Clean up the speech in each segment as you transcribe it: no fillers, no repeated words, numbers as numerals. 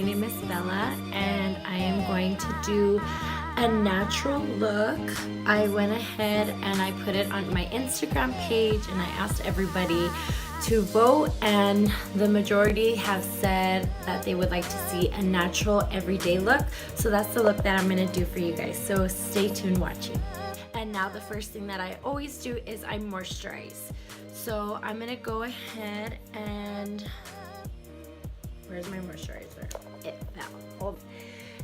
my name is Bella and I am going to do a natural look. I went ahead and I put it on my Instagram page and I asked everybody to vote, and the majority have said that they would like to see a natural everyday look. So that's the look that I'm going to do for you guys. So stay tuned watching. And now the first thing that I always do is I moisturize. So I'm going to go ahead and... Where's my moisturizer? It fell. Hold on.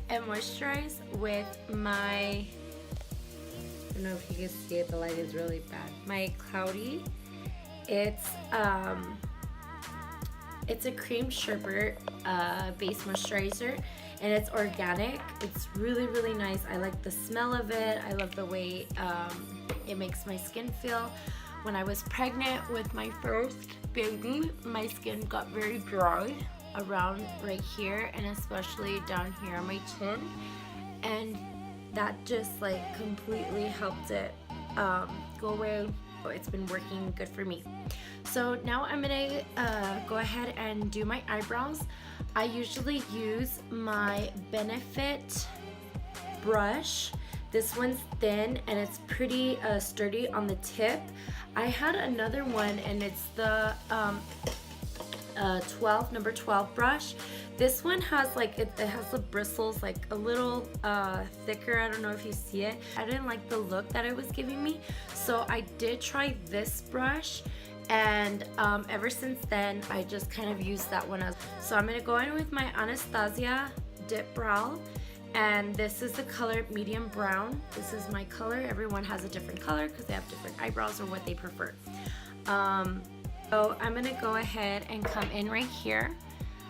And moisturize with my, I don't know if you can see it, the light is really bad. My Cloudy. It's a cream sherbet base moisturizer, and it's organic. It's really, really nice. I like the smell of it. I love the way it makes my skin feel. When I was pregnant with my first baby, my skin got very dry around right here and especially down here on my chin, and that just like completely helped it go away. It's been working good for me. So now I'm gonna go ahead and do my eyebrows. I usually use my Benefit brush. This one's thin and it's pretty sturdy on the tip. I had another one and it's the number 12 brush. This one has like it has the bristles like a little thicker. I don't know if you see it. I didn't like the look that it was giving me, so I did try this brush, and ever since then I just kind of used that one. So I'm gonna go in with my Anastasia dip brow, and this is the color medium brown. This is my color. Everyone has a different color because they have different eyebrows or what they prefer. So I'm gonna go ahead and come in right here.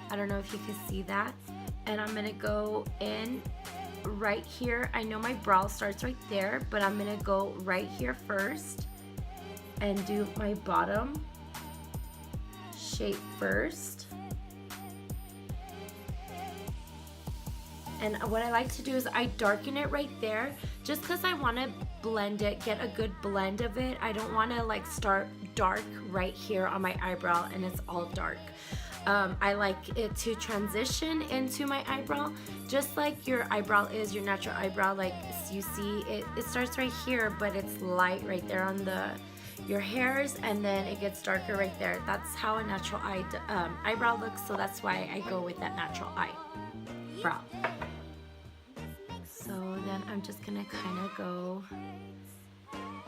I don't know if you can see that. And I'm gonna go in right here. I know my brow starts right there, but I'm gonna go right here first and do my bottom shape first. And what I like to do is I darken it right there just because I want to blend it, get a good blend of it. I don't want to like start dark right here on my eyebrow and it's all dark. I like it to transition into my eyebrow just like your eyebrow is, your natural eyebrow. Like you see it starts right here, but it's light right there on your hairs, and then it gets darker right there. That's how a natural eyebrow looks, so that's why I go with that natural eyebrow. So then I'm just gonna kind of go,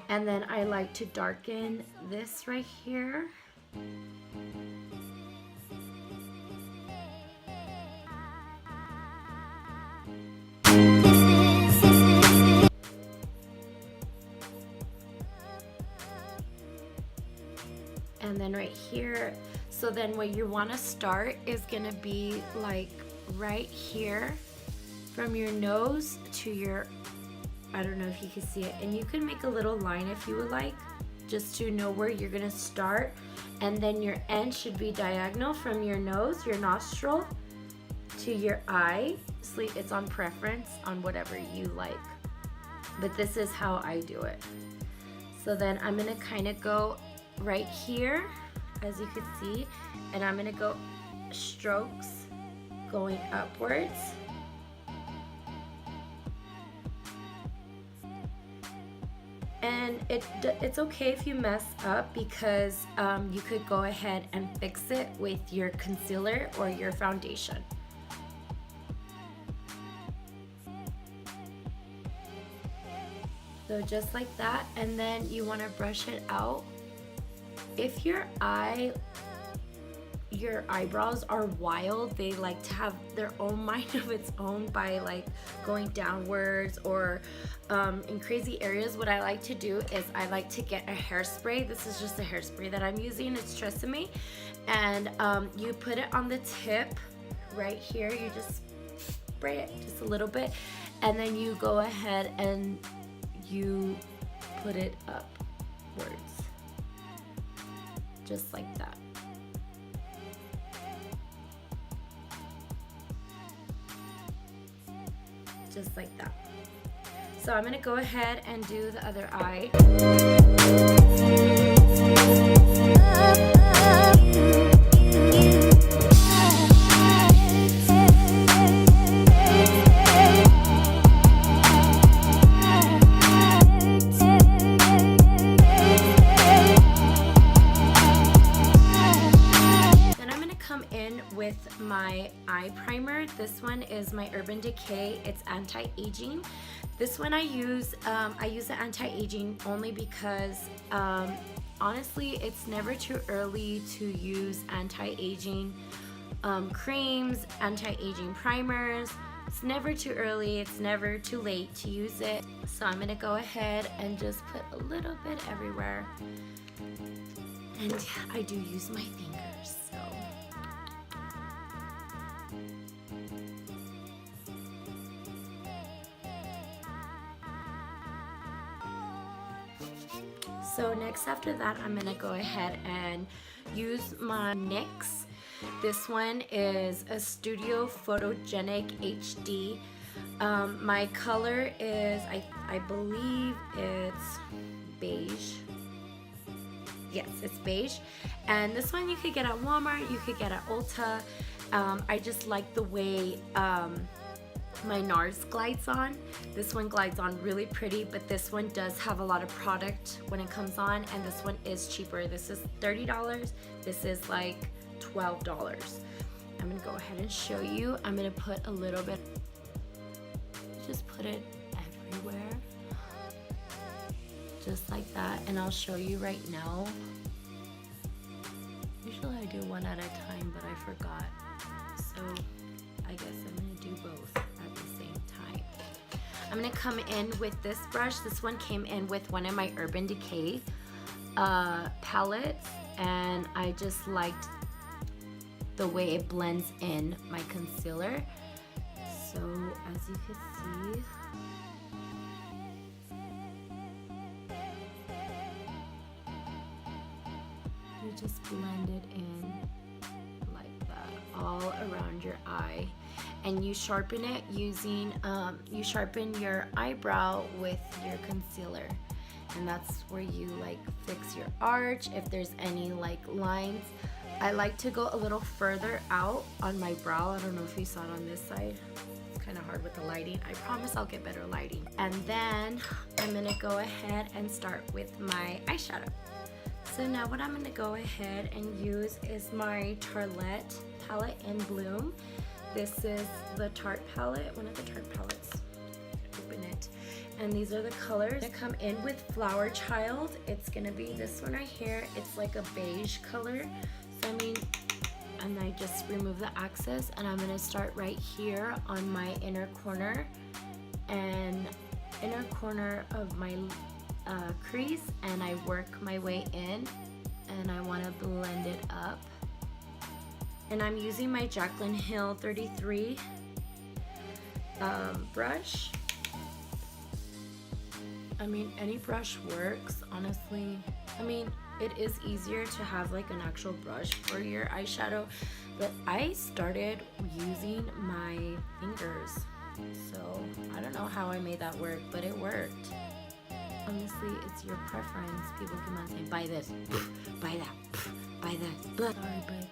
and then I like to darken this right here. And then right here, so then where you want to start is gonna be like right here from your nose to your, I don't know if you can see it, and you can make a little line if you would like, just to know where you're gonna start. And then your end should be diagonal from your nose, your nostril, to your eye. It's on preference on whatever you like, but this is how I do it. So then I'm gonna kind of go right here, as you can see, and I'm gonna go strokes going upwards. And it's okay if you mess up, because you could go ahead and fix it with your concealer or your foundation. So just like that, and then you want to brush it out. If your eyebrows are wild, they like to have their own mind of its own by like going downwards or in crazy areas. What I like to do is I like to get a hairspray. This is just a hairspray that I'm using. It's Tresemme, and you put it on the tip right here. You just spray it just a little bit, and then you go ahead and you put it upwards just like that. Just like that. So I'm gonna go ahead and do the other eye. my eye primer. This one is my Urban Decay. It's anti-aging. This one I use the anti-aging only because honestly, it's never too early to use anti-aging creams, anti-aging primers. It's never too early, it's never too late to use it. So I'm gonna go ahead and just put a little bit everywhere. And I do use my fingers, so. So next after that, I'm gonna go ahead and use my NYX. This one is a Studio Photogenic HD. My color is, I believe it's beige. Yes, it's beige. And this one you could get at Walmart, you could get at Ulta. I just like the way my NARS glides on. This one glides on really pretty, but this one does have a lot of product when it comes on, and this one is cheaper. This is $30. This is like $12. I'm gonna go ahead and show you. I'm gonna put a little bit, just put it everywhere, just like that, and I'll show you right now. Usually I do one at a time, but I forgot, so I guess I'm gonna do both at the same time. I'm gonna come in with this brush. This one came in with one of my Urban Decay palettes, and I just liked the way it blends in my concealer. So as you can see, you just blend it in like that all around your eye, and you sharpen it using you sharpen your eyebrow with your concealer, and that's where you like fix your arch if there's any like lines. I like to go a little further out on my brow. I don't know if you saw it on this side. It's kind of hard with the lighting. I promise I'll get better lighting. And then I'm gonna go ahead and start with my eyeshadow. So now what I'm gonna go ahead and use is my Tartelette palette in Bloom. This is the Tarte palette, one of the Tarte palettes. Open it. And these are the colors that come in with Flower Child. It's gonna be this one right here. It's like a beige color. So and I just remove the excess, and I'm gonna start right here on my inner corner and inner corner of my crease, and I work my way in, and I want to blend it up. And I'm using my Jaclyn Hill 33 brush. I mean, any brush works, honestly. I mean, it is easier to have like an actual brush for your eyeshadow, but I started using my fingers. So I don't know how I made that work, but it worked. Honestly, it's your preference. People come out saying, buy this, buy that, buy that. But sorry, but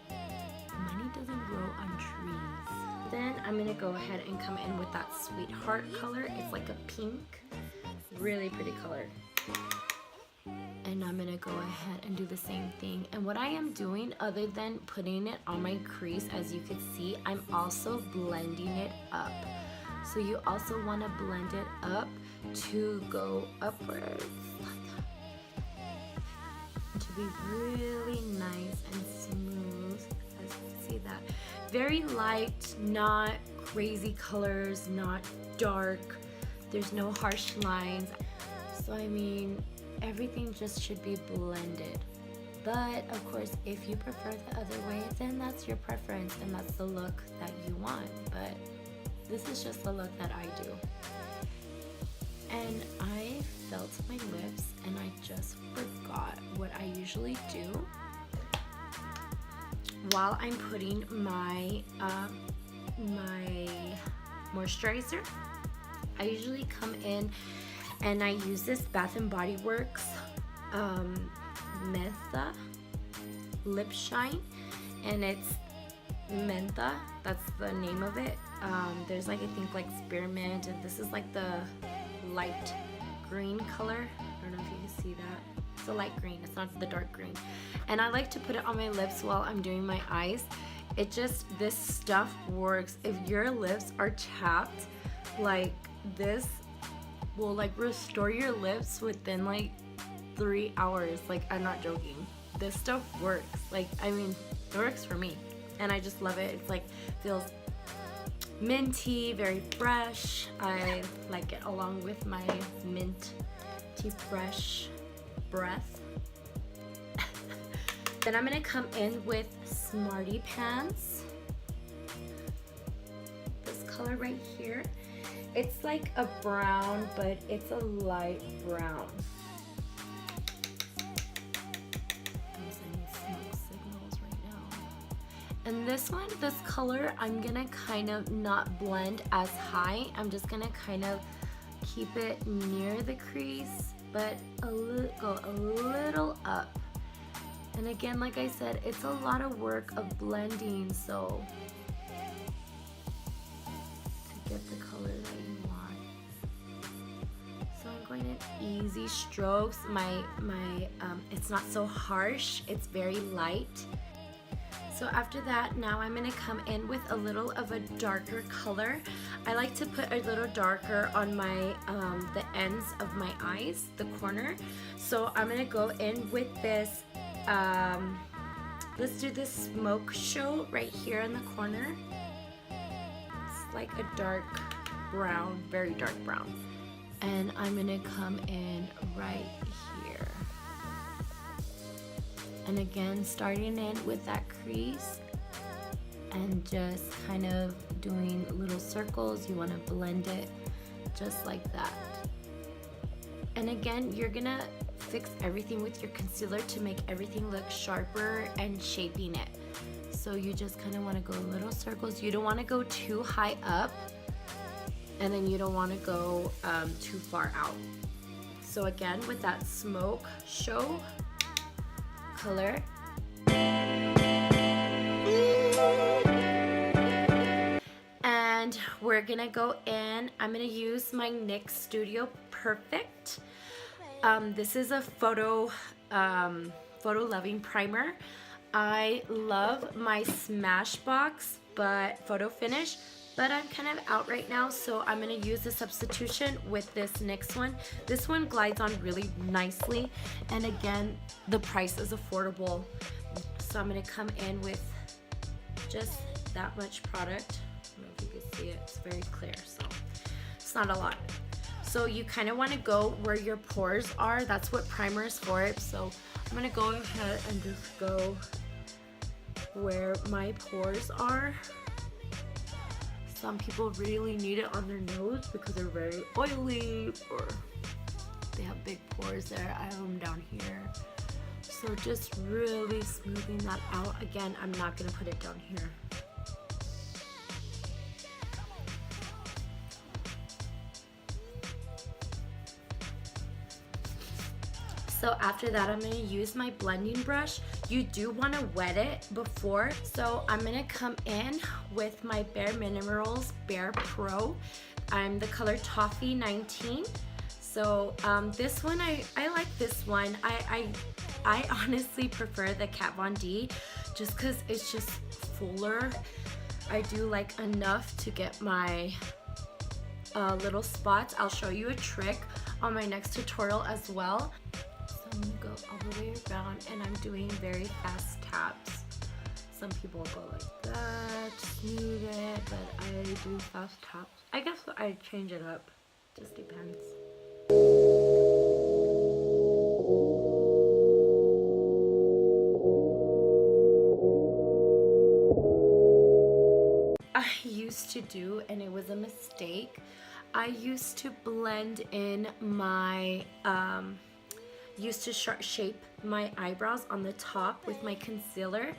money doesn't grow on trees. Then I'm gonna go ahead and come in with that Sweetheart color. It's like a pink, really pretty color. And I'm gonna go ahead and do the same thing. And what I am doing, other than putting it on my crease, as you can see, I'm also blending it up. So you also want to blend it up to go upwards, to be really nice and smooth, as you can see that. Very light, not crazy colors, not dark. There's no harsh lines. So I mean, everything just should be blended. But of course, if you prefer the other way, then that's your preference and that's the look that you want. But this is just the look that I do. And I felt my lips and I just forgot what I usually do while I'm putting my my moisturizer. I usually come in and I use this Bath and Body Works Mentha Lip Shine, and it's Mentha, that's the name of it. There's like, I think like spearmint, and this is like the light green color. I don't know if you can see that. It's a light green, it's not the dark green. And I like to put it on my lips while I'm doing my eyes. It just, this stuff works. If your lips are chapped, like this will like restore your lips within like 3 hours. Like, I'm not joking. This stuff works. Like, I mean, it works for me, and I just love it. It's like, feels minty, very fresh. I like it along with my minty fresh breath. Then I'm gonna come in with Smarty Pants. This color right here. It's like a brown, but it's a light brown. I'm sending smoke signals right now. And this one, this color, I'm gonna kind of not blend as high. I'm just gonna kind of keep it near the crease, but go a little up. And again, like I said, it's a lot of work of blending, so to get the color that you want. So I'm going in easy strokes. It's not so harsh, it's very light. So after that, now I'm gonna come in with a little of a darker color. I like to put a little darker on my the ends of my eyes, the corner. So I'm gonna go in with this. Let's do this Smoke Show right here in the corner. It's like a dark brown, very dark brown. And I'm gonna come in right here. And again, starting in with that crease and just kind of doing little circles. You wanna blend it just like that. And again, you're gonna fix everything with your concealer to make everything look sharper and shaping it. So you just kind of want to go little circles. You don't want to go too high up, and then you don't want to go too far out. So again, with that Smoke Show color, and we're gonna go in. I'm gonna use my NYX Studio Perfect. This is a photo loving primer. I love my Smashbox photo finish, but I'm kind of out right now, so I'm gonna use a substitution with this NYX one. This one glides on really nicely, and again, the price is affordable. So I'm gonna come in with just that much product. I don't know if you can see it, it's very clear, so it's not a lot. So you kind of want to go where your pores are. That's what primer is for it. So I'm going to go ahead and just go where my pores are. Some people really need it on their nose because they're very oily or they have big pores there. I have them down here. So just really smoothing that out. Again, I'm not going to put it down here. So after that, I'm gonna use my blending brush. You do wanna wet it before. So I'm gonna come in with my Bare Minerals Bare Pro. I'm the color Toffee 19. So this one, I like this one. I honestly prefer the Kat Von D just cause it's just fuller. I do like enough to get my little spots. I'll show you a trick on my next tutorial as well. I'm gonna go all the way around, and I'm doing very fast taps. Some people go like that, smooth it, but I do fast taps. I guess I change it up, just depends. I used to do, and it was a mistake, I used to blend in my used to shape my eyebrows on the top with my concealer,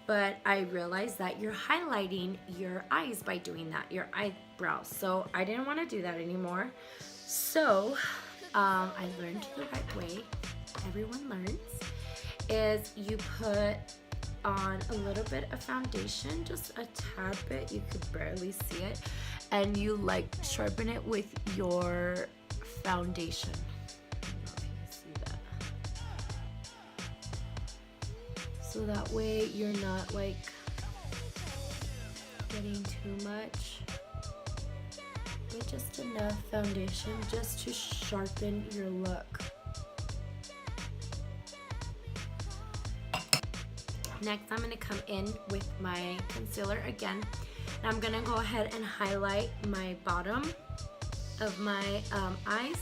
but I realized that you're highlighting your eyes by doing that, your eyebrows. So I didn't want to do that anymore. So I learned the right way. Everyone learns. Is you put on a little bit of foundation, just a tad bit, you could barely see it, and you like sharpen it with your foundation. So that way you're not like getting too much, but just enough foundation just to sharpen your look. Next, I'm going to come in with my concealer again. And I'm going to go ahead and highlight my bottom of my eyes,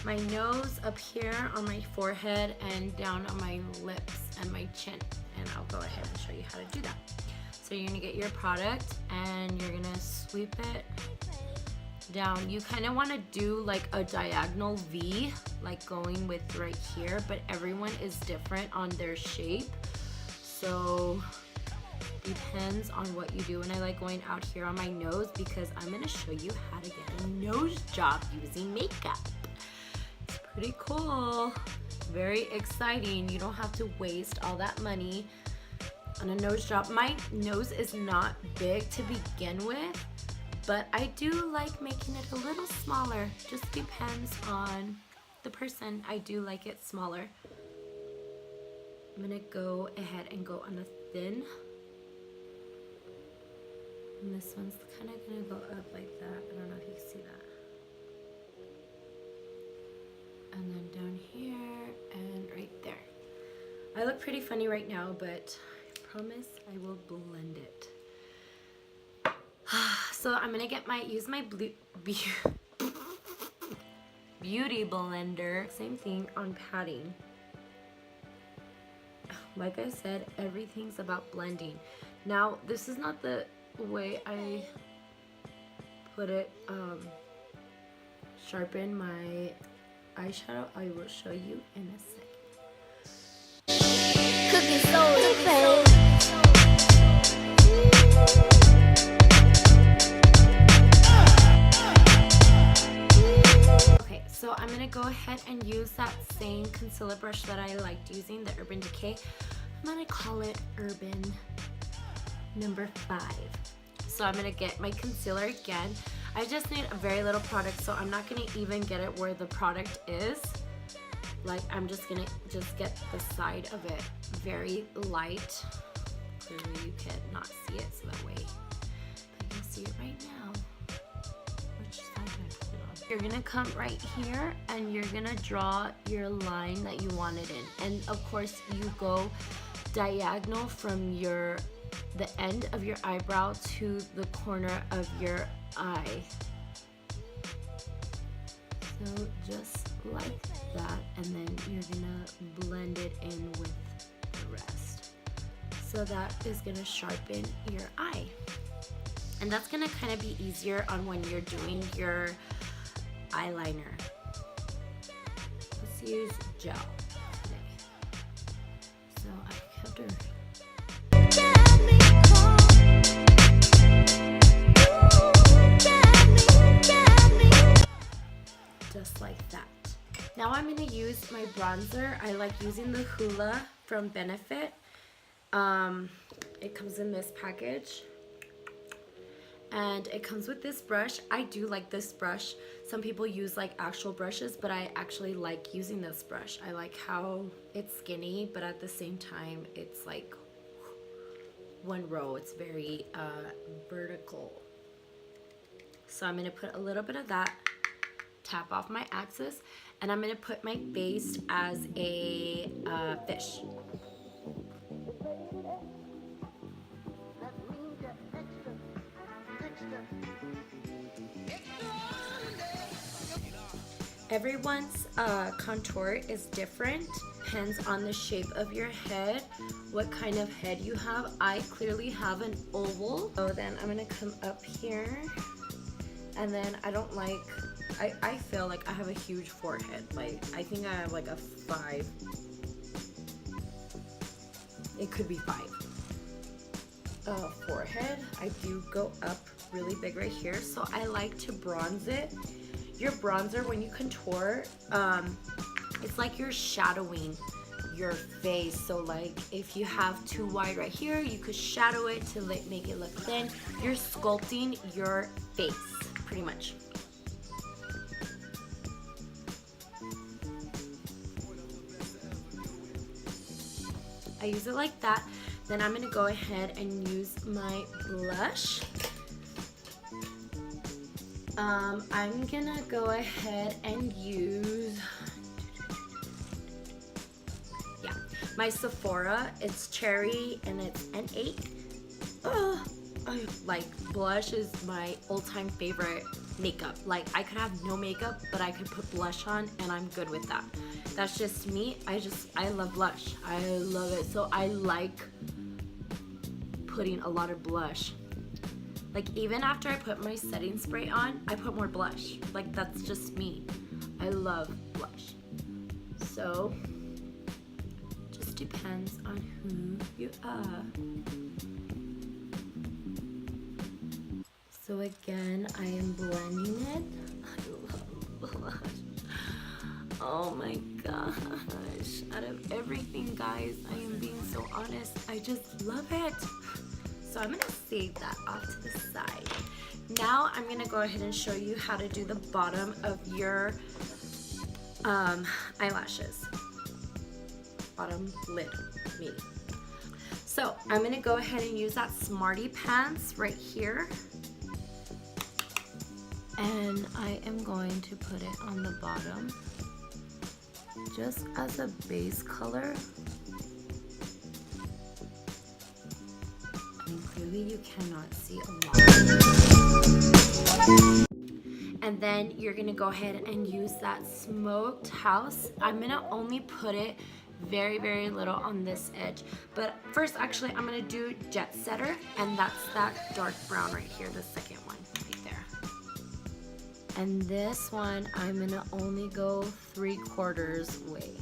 my nose, up here on my forehead, and down on my lips and my chin. And I'll go ahead and show you how to do that. So you're going to get your product and you're going to sweep it down. You kind of want to do like a diagonal V, like going with right here, but everyone is different on their shape. So depends on what you do. And I like going out here on my nose because I'm going to show you how to get a nose job using makeup. It's pretty cool. Very exciting. You don't have to waste all that money on a nose job. My nose is not big to begin with, but I do like making it a little smaller. Just depends on the person. I do like it smaller. I'm gonna go ahead and go on a thin. And this one's kind of gonna go up like that. I don't know if you can see that. And then down here and right there. I look pretty funny right now, but I promise I will blend it. So I'm gonna use my beauty blender. Same thing on patting. Like I said, everything's about blending. Now, this is not the way I put it, sharpen my eyeshadow. I will show you in a second. Cooking soda, okay, so I'm gonna go ahead and use that same concealer brush that I liked using, the Urban Decay. I'm gonna call it Urban number 5. So I'm gonna get my concealer again. I just need a very little product, so I'm not gonna even get it where the product is. Like, I'm just gonna get the side of it very light. Clearly you cannot see it, so that way I can see it right now. Which side do I put it on? You're gonna come right here and you're gonna draw your line that you want it in. And of course you go diagonal from the end of your eyebrow to the corner of your eye. So just like that, and then you're gonna blend it in with the rest. So that is gonna sharpen your eye. And that's gonna kind of be easier on when you're doing your eyeliner. Let's use gel today. So I have to just like that. Now I'm going to use my bronzer. I like using the Hoola from Benefit. It comes in this package. And it comes with this brush. I do like this brush. Some people use like actual brushes, but I actually like using this brush. I like how it's skinny, but at the same time, it's like one row. It's very vertical. So I'm going to put a little bit of that, tap off my axis, and I'm going to put my base as a fish. Everyone's contour is different, depends on the shape of your head, what kind of head you have. I clearly have an oval, so then I'm gonna come up here, and then I don't like, I feel like I have a huge forehead. Like, I think I have like a 5. It could be 5. Forehead. I do go up really big right here, so I like to bronze it. Your bronzer, when you contour, it's like you're shadowing your face. So like if you have too wide right here, you could shadow it to make it look thin. You're sculpting your face, pretty much. I use it like that. Then I'm gonna go ahead and use my blush. I'm gonna go ahead and use, yeah, my Sephora. It's cherry and it's an 8. Oh, like blush is my all-time favorite makeup. Like I could have no makeup, but I could put blush on and I'm good with that. That's just me. I love blush. I love it. So I like putting a lot of blush. Like even after I put my setting spray on, I put more blush. Like that's just me. I love blush. So just depends on who you are. So again, I am blending it. I love blush. Oh my gosh. Out of everything, guys, I am being so honest. I just love it. So I'm gonna save that off to the side. Now I'm gonna go ahead and show you how to do the bottom of your eyelashes. Bottom lid, maybe. So I'm gonna go ahead and use that Smarty Pants right here. And I am going to put it on the bottom just as a base color. Clearly you cannot see a lot. And then you're gonna go ahead and use that Smoked House. I'm gonna only put it very, very little on this edge. But first, actually, I'm gonna do Jet Setter, and that's that dark brown right here, the second one right there. And this one, I'm gonna only go 3/4 way.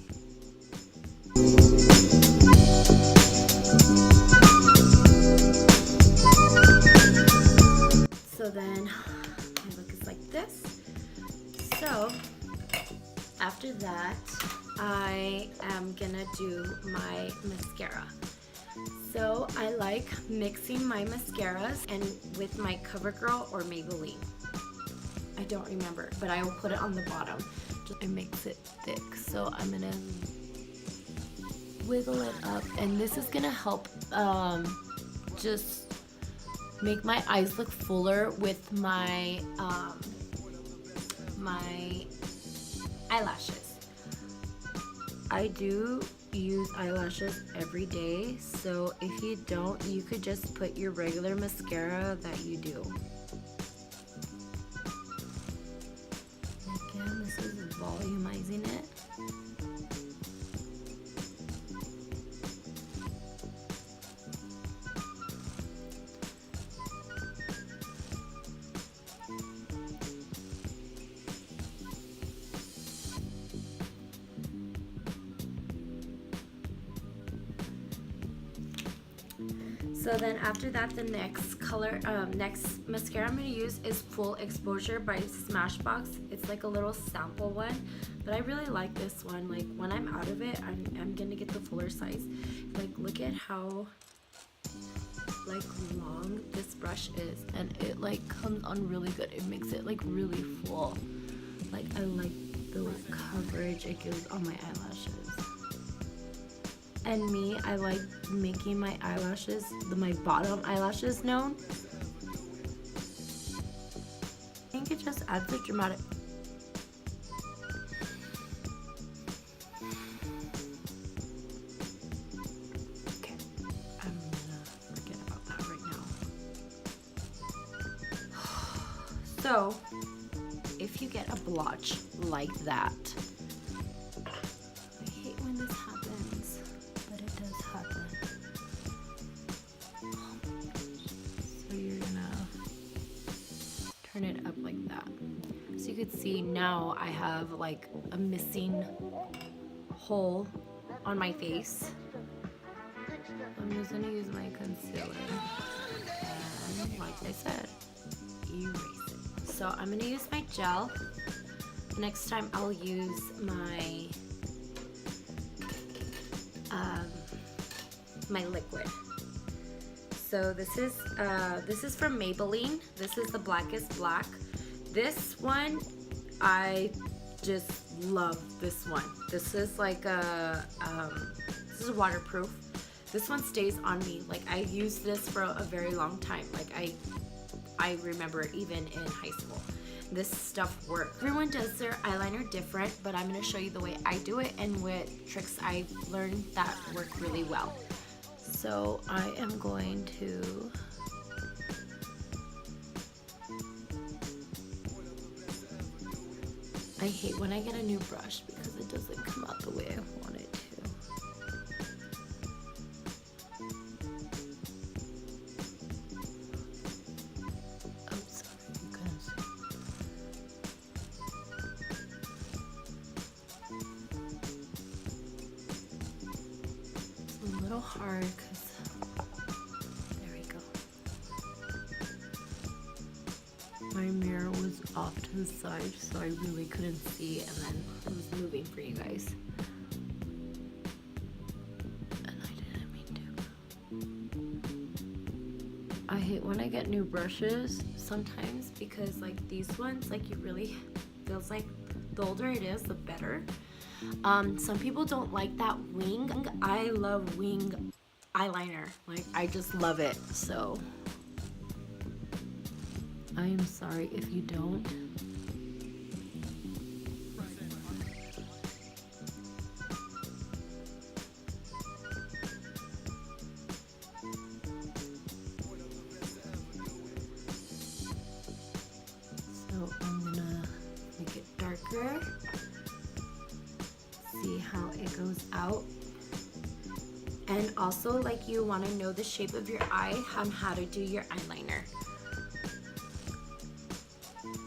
So then my look is like this. So after that, I am gonna do my mascara. So I like mixing my mascaras and with my CoverGirl or Maybelline. I don't remember, but I will put it on the bottom. It makes it thick. So I'm gonna wiggle it up, and this is gonna help just make my eyes look fuller with my my eyelashes. I do use eyelashes every day, so if you don't, you could just put your regular mascara that you do. Again, this is volumizing it. So then after that, the next color, next mascara I'm going to use is Full Exposure by Smashbox. It's like a little sample one, but I really like this one. Like when I'm out of it, I'm going to get the fuller size. Like look at how like long this brush is, and it like comes on really good. It makes it like really full. Like I like the coverage it gives on my eyelashes. And me, I like making my eyelashes, my bottom eyelashes known. I think it just adds a dramatic. Okay, I'm gonna forget about that right now. So, if you get a blotch like that, I hate when this happens. But it does happen. So you're gonna turn it up like that. So you could see now I have like a missing hole on my face. I'm just gonna use my concealer and like I said, erase it. So I'm gonna use my gel. Next time I'll use my my liquid. So this is from Maybelline. This is the Blackest Black. This one, I just love this one. This is like a this is waterproof. This one stays on me. Like I used this for a very long time. Like I remember even in high school. this stuff works. Everyone does their eyeliner different, but I'm going to show you the way I do it and what tricks I've learned that work really well. So I am going to I hate when I get a new brush because it doesn't come out the way I want it to. I'm sorry, you guys. It's a little hard because there we go. My mirror was off to the side, so I really couldn't see, and then it was moving for you guys. And I didn't mean to. I hate when I get new brushes sometimes because like these ones, like you really feels like the older it is, the better. Some people don't like that wing. I love wing eyeliner. Like I just love it. So I am sorry if you don't. So I'm gonna make it darker. See how it goes out. And also, like, you want to know the shape of your eye on how to do your eyeliner.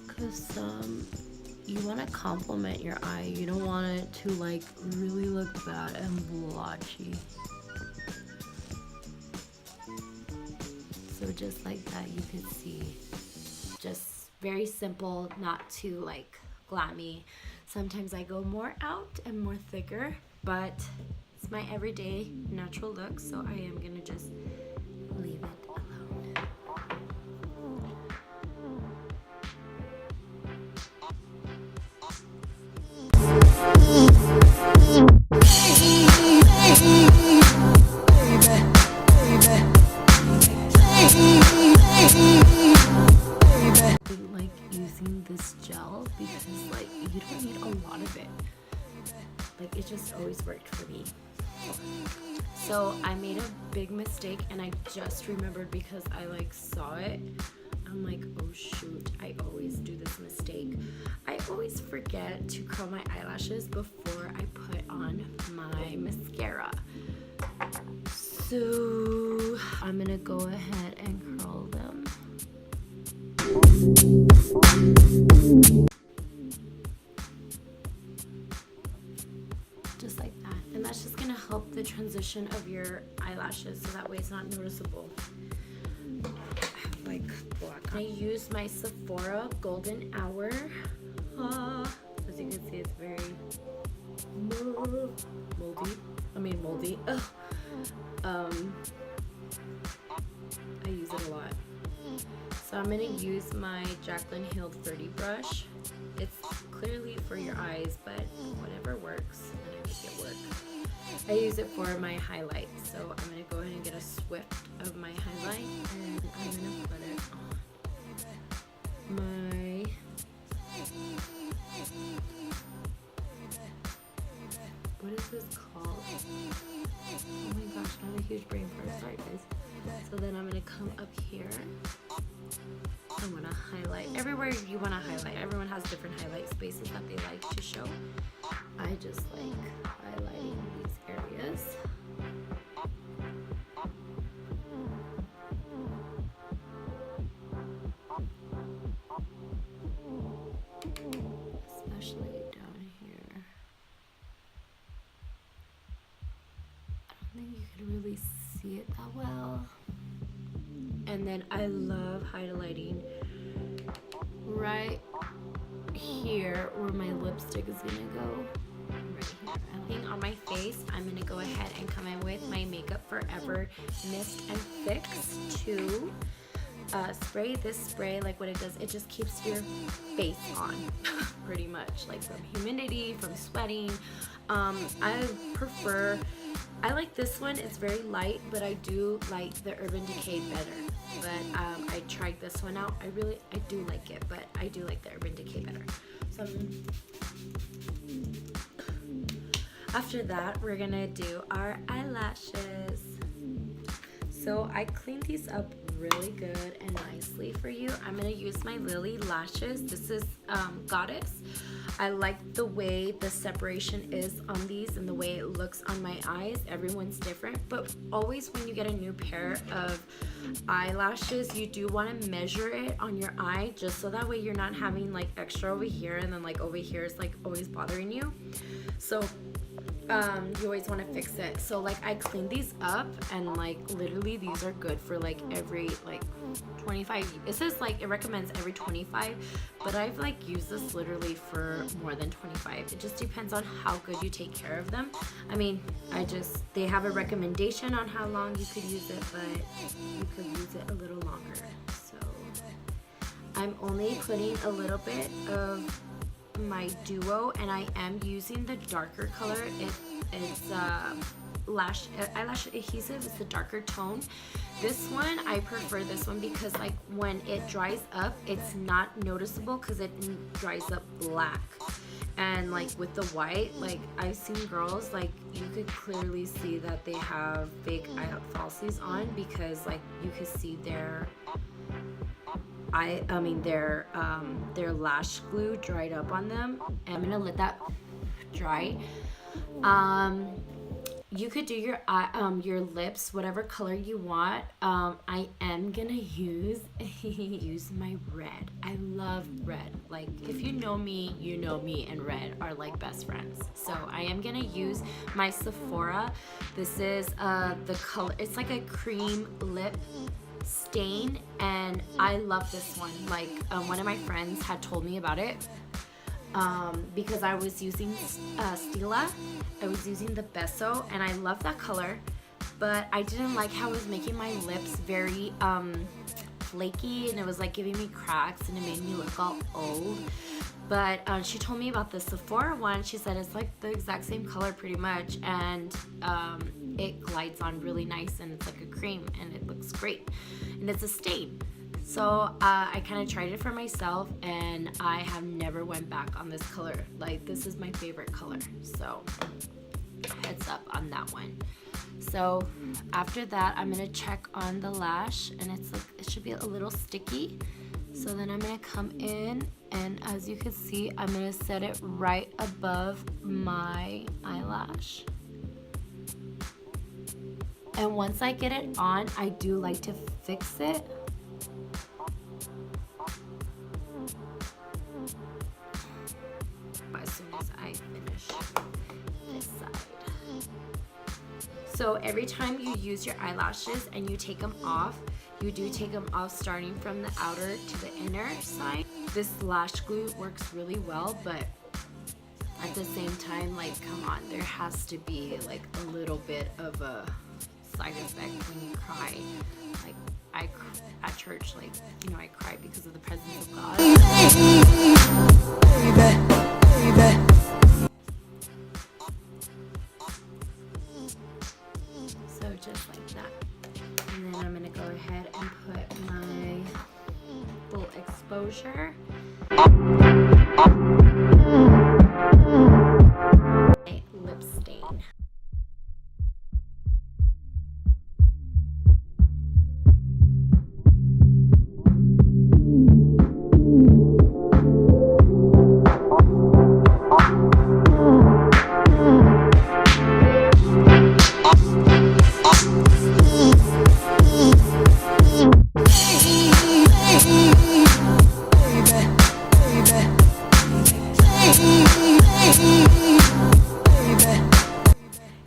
Because you want to complement your eye. You don't want it to like really look bad and blotchy. So just like that, you can see, just very simple, not too like glammy. Sometimes I go more out and more thicker, but it's my everyday natural look, so I am gonna just leave it alone. Like using this gel because like you don't need a lot of it. Like it just always worked for me. So I made a big mistake and I just remembered because I like saw it. I'm like, oh shoot, I always do this mistake. I always forget to curl my eyelashes before I put on my mascara. So I'm gonna go ahead and curl them. Just like that. And that's just gonna help the transition of your eyelashes so that way it's not noticeable. I have like black. I use my Sephora Golden Hour. As you can see, it's very moldy. Ugh. I use it a lot. So I'm gonna use my Jaclyn Hill 30 brush. It's clearly for your eyes, but whatever works, and I make it work. I use it for my highlight, so I'm gonna go ahead and get a swift of my highlight, and I'm gonna put it on my what is this called? Oh my gosh, I have a huge brain fart. Sorry guys. So then I'm gonna come up here. I'm gonna highlight everywhere you want to highlight. Everyone has different highlight spaces that they like to show. I just like highlighting these areas. Especially down here. I don't think you can really see it that well. And then I love highlighting right here where my lipstick is gonna go. Right here. On my face, I'm gonna go ahead and come in with my Makeup Forever Mist and Fix 2 spray. This spray, like what it does, it just keeps your face on pretty much, like from humidity, from sweating. I prefer I like this one. It's very light, but I do like the Urban Decay better. But I tried this one out. I do like it, but I do like the Urban Decay better. So after that, we're gonna do our eyelashes. So I cleaned these up really good and nicely for you. I'm gonna use my Lilly lashes. This is Goddess. I like the way the separation is on these and the way it looks on my eyes. Everyone's different, but always when you get a new pair of eyelashes, you do want to measure it on your eye, just so that way you're not having like extra over here and then like over here is like always bothering you. So you always want to fix it. So like I cleaned these up, and like literally these are good for like every like 25. It says like it recommends every 25, but I've like used this literally for more than 25. It just depends on how good you take care of them. I mean, they have a recommendation on how long you could use it, but you could use it a little longer. So I'm only putting a little bit of my duo, and I am using the darker color. It's eyelash adhesive. It's the darker tone. This one, I prefer this one because like when it dries up, it's not noticeable because it dries up black. And like with the white, like I've seen girls, like you could clearly see that they have fake eye falsies on, because like you could see their their lash glue dried up on them. And I'm gonna let that dry. You could do your lips whatever color you want. I am gonna use my red. I love red. Like if you know me, you know me and red are like best friends. So I am gonna use my Sephora. This is the color, it's like a cream lip stain, and I love this one. Like one of my friends had told me about it because I was using Stila. I was using the Beso, and I love that color, but I didn't like how it was making my lips very flaky, and it was like giving me cracks, and it made me look all old. But she told me about the Sephora one. She said it's like the exact same color pretty much, and it glides on really nice, and it's like a cream, and it looks great, and it's a stain. So I kind of tried it for myself, and I have never went back on this color. Like this is my favorite color, so heads up on that one. So after that, I'm gonna check on the lash, and it's like it should be a little sticky. So then I'm gonna come in, and as you can see, I'm gonna set it right above my eyelash. And once I get it on, I do like to fix it. As soon as I finish this side. So every time you use your eyelashes and you take them off, you do take them off starting from the outer to the inner side. This lash glue works really well, but at the same time, like, come on, there has to be like a little bit of a side effect when you cry. Like at church, like, you know, I cry because of the presence of God. So just like that. And then I'm gonna go ahead and put my full exposure. Lip stain.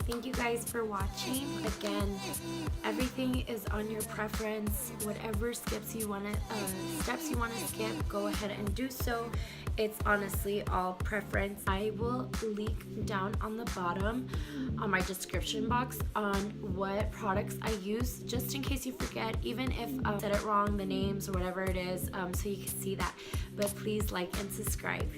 Thank you guys for watching. Again, everything is on your preference. Whatever steps you want to skip, go ahead and do so. It's honestly all preference. I will link down on the bottom on my description box on what products I use, just in case you forget, even if I said it wrong, the names or whatever it is, so you can see that. But please like and subscribe.